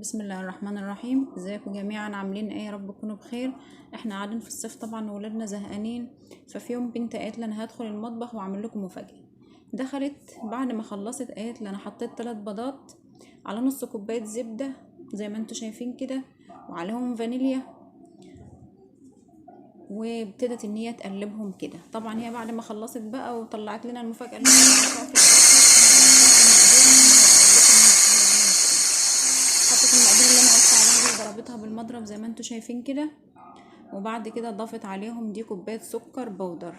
بسم الله الرحمن الرحيم. ازيكم جميعا؟ عاملين ايه؟ يا رب تكونوا بخير. احنا قاعدين في الصيف طبعا وولادنا زهقانين، ففي يوم بنت قالت لي انا هدخل المطبخ واعمل لكم مفاجاه. دخلت بعد ما خلصت قالت لي انا حطيت 3 بيضات على نص كوبايه زبده زي ما انتم شايفين كده، وعليهم فانيليا، وابتدت ان هي تقلبهم كده. طبعا هي بعد ما خلصت بقى وطلعت لنا المفاجاه اللي احنا عملناها في حطت المقادير اللي انا قلت عليها دي وضربتها بالمضرب زي ما انتم شايفين كده، وبعد كده ضافت عليهم دي كوبايه سكر بودر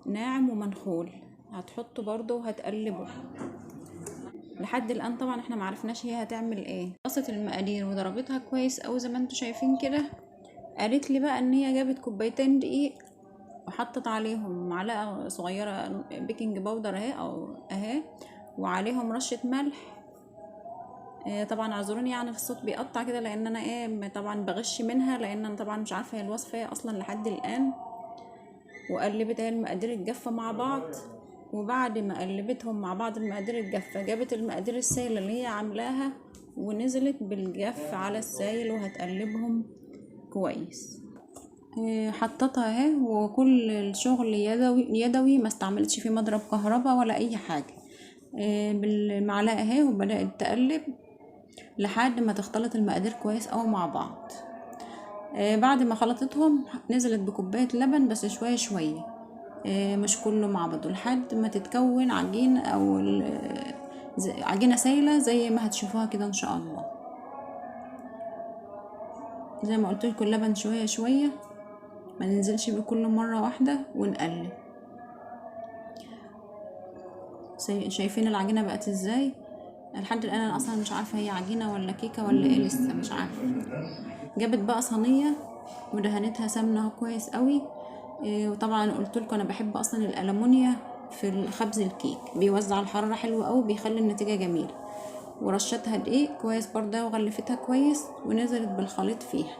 ناعم ومنخول. هتحطه برضو وهتقلبه لحد الان. طبعا احنا معرفناش هي هتعمل ايه. قصت المقادير وضربتها كويس اوي زي ما انتم شايفين كده. قالت لي بقى ان هي جابت كوبايتين دقيق وحطت عليهم معلقه صغيره بيكنج باودر اهي وعليهم رشه ملح. طبعا اعذروني يعني في الصوت بيقطع كده، لان انا طبعا بغش منها، لان انا طبعا مش عارفه هي الوصفه ايه اصلا لحد الان. وقلبت هي المقادير الجافه مع بعض، وبعد ما قلبتهم مع بعض المقادير الجافه جابت المقادير السائله اللي هي عاملاها ونزلت بالجاف على السائل وهتقلبهم كويس. حطتها اهي، وكل الشغل يدوي ما استعملتش فيه مضرب كهرباء ولا اي حاجه. بالمعلقه اهي وبدات تقلب لحد ما تختلط المقادير كويس أوي مع بعض. بعد ما خلطتهم نزلت بكوباية لبن بس شوية شوية، مش كله مع بعضه، لحد ما تتكون عجين أو عجينة سايلة زي ما هتشوفوها كده إن شاء الله. زي ما قلت لكم اللبن شوية شوية، ما ننزلش بكل مرة واحدة، ونقلب. شايفين العجينة بقت ازاي؟ لحد الآن أنا أصلا مش عارفة هي عجينة ولا كيكة ولا ايه، لسه مش عارفة. جابت بقى صينية ودهنتها سمنة كويس قوي. وطبعا قلت لكم انا بحب اصلا الالومنيا في خبز الكيك، بيوزع الحرارة حلوة قوي، بيخلي النتيجة جميلة. ورشتها دقيق كويس برضه وغلفتها كويس ونزلت بالخليط فيها.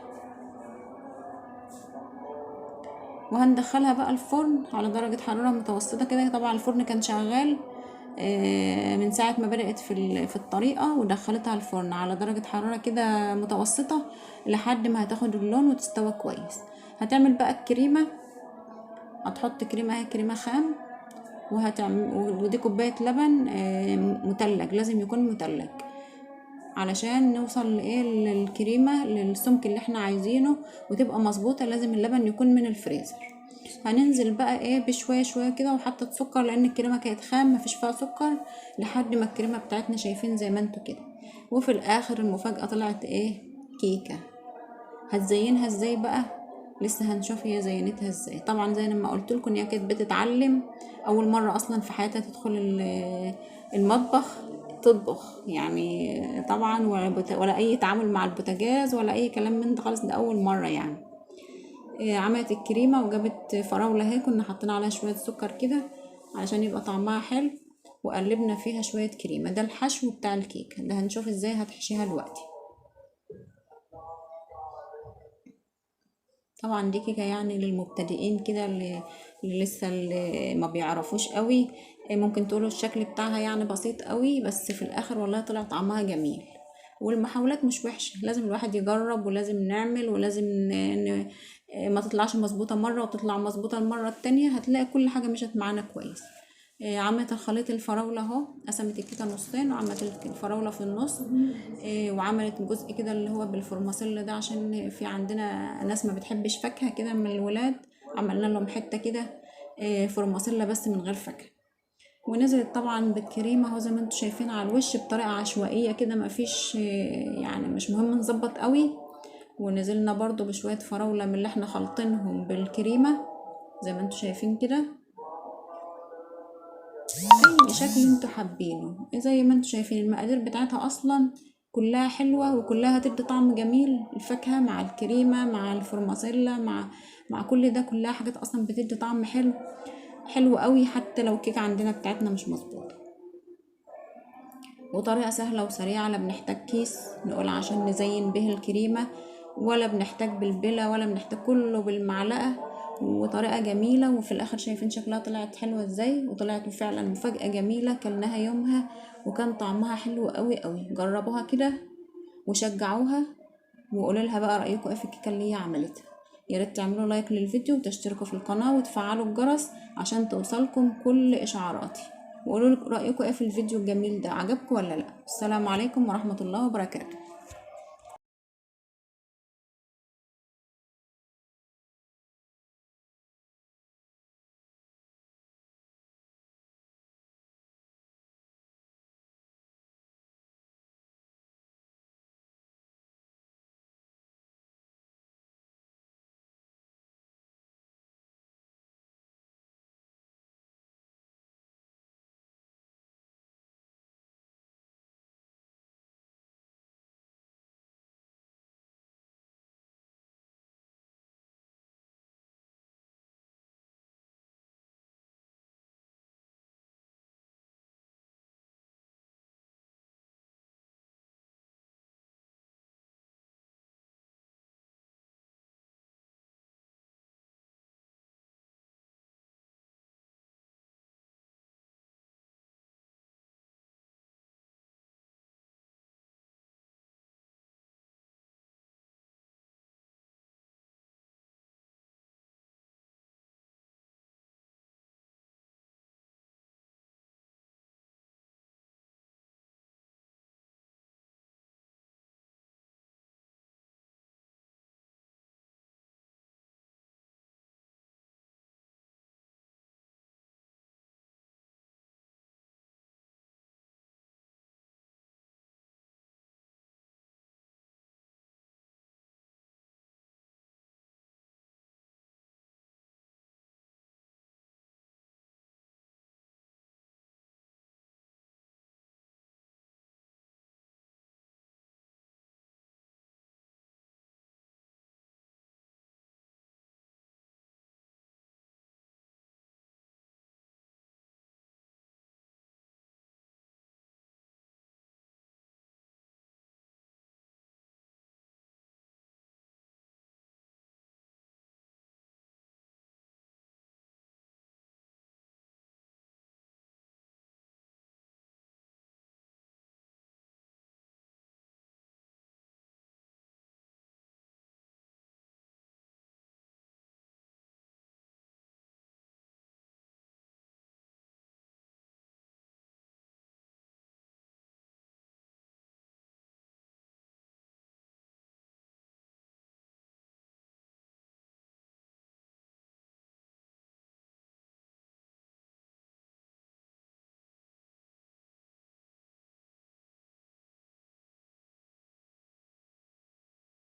وهندخلها بقى الفرن على درجة حرارة متوسطة كده. طبعا الفرن كان شغال من ساعة ما بدأت في الطريقة، ودخلتها الفرن على درجة حرارة كده متوسطة لحد ما هتاخد اللون وتستوى كويس. هتعمل بقى الكريمة، هتحط كريمة اهي، كريمة خام، ودي كوباية لبن متلج، لازم يكون متلج علشان نوصل للكريمة للسمك اللي احنا عايزينه وتبقى مظبوطة. لازم اللبن يكون من الفريزر. هننزل بقى بشوية شوية كده، وحطت سكر لان الكريمة كانت خام مفيش فيها سكر، لحد ما الكريمة بتاعتنا شايفين زي ما انتوا كده. وفي الاخر المفاجأة طلعت كيكة. هتزينها ازاي بقى؟ لسه هنشوف هي زينتها ازاي. طبعا زي ما قلت لكم هي كانت بتتعلم اول مره اصلا في حياتها تدخل المطبخ تطبخ يعني. طبعا ولا اي تعامل مع البوتاجاز ولا اي كلام من ده خالص، ده اول مره يعني. عملت الكريمه وجابت فراوله اهي، كنا حاطين عليها شويه سكر كده علشان يبقى طعمها حلو، وقلبنا فيها شويه كريمه. ده الحشو بتاع الكيك، ده هنشوف ازاي هتحشيها دلوقتي. طبعا دي كيكه يعني للمبتدئين كده، اللي ما بيعرفوش قوي. ممكن تقولوا الشكل بتاعها يعني بسيط قوي، بس في الاخر والله طلع طعمها جميل. والمحاولات مش وحشه، لازم الواحد يجرب ولازم نعمل ولازم ما تطلعش مظبوطه مره وتطلع مظبوطه المره التانية، هتلاقي كل حاجه مشت معانا كويس. عملت الخليط الفراولة اهو، قسمت الكيكة نصين وعملت الفراولة في النص. وعملت جزء كده اللي هو بالفورماسيل ده، عشان في عندنا ناس ما بتحبش فاكهة كده من الولاد، عملنا لهم حتة كده فورماسيلا بس من غير فاكهة. ونزلت طبعا بالكريمة اهو زي ما انتم شايفين على الوش بطريقة عشوائية كده، ما فيش يعني مش مهم نظبط قوي. ونزلنا برضو بشوية فراولة من اللي احنا خلطينهم بالكريمة زي ما انتم شايفين كده، اي شكل انتوا حابينه. زي ما انتوا شايفين المقادير بتاعتها اصلا كلها حلوة وكلها هتدي طعم جميل. الفاكهة مع الكريمة مع الفورماسيلا مع كل ده، كلها حاجات اصلا بتدي طعم حلو حلو قوي، حتى لو الكيكة عندنا بتاعتنا مش مظبوطة. وطريقة سهلة وسريعة، لا بنحتاج كيس نقول عشان نزين به الكريمة، ولا بنحتاج بالبلة، ولا بنحتاج، كله بالمعلقة. وطريقة جميلة، وفي الاخر شايفين شكلها طلعت حلوة ازاي، وطلعت فعلا مفاجأة جميلة. كلناها يومها وكان طعمها حلو قوي قوي. جربوها كده وشجعوها وقولوا لها بقى رأيكم ايه في الكيكة اللي هي عملتها. يا ريت تعملوا لايك للفيديو وتشتركوا في القناة وتفعلوا الجرس عشان توصلكم كل اشعاراتي، وقولوا رأيكم ايه في الفيديو الجميل ده، عجبكم ولا لا. السلام عليكم ورحمة الله وبركاته.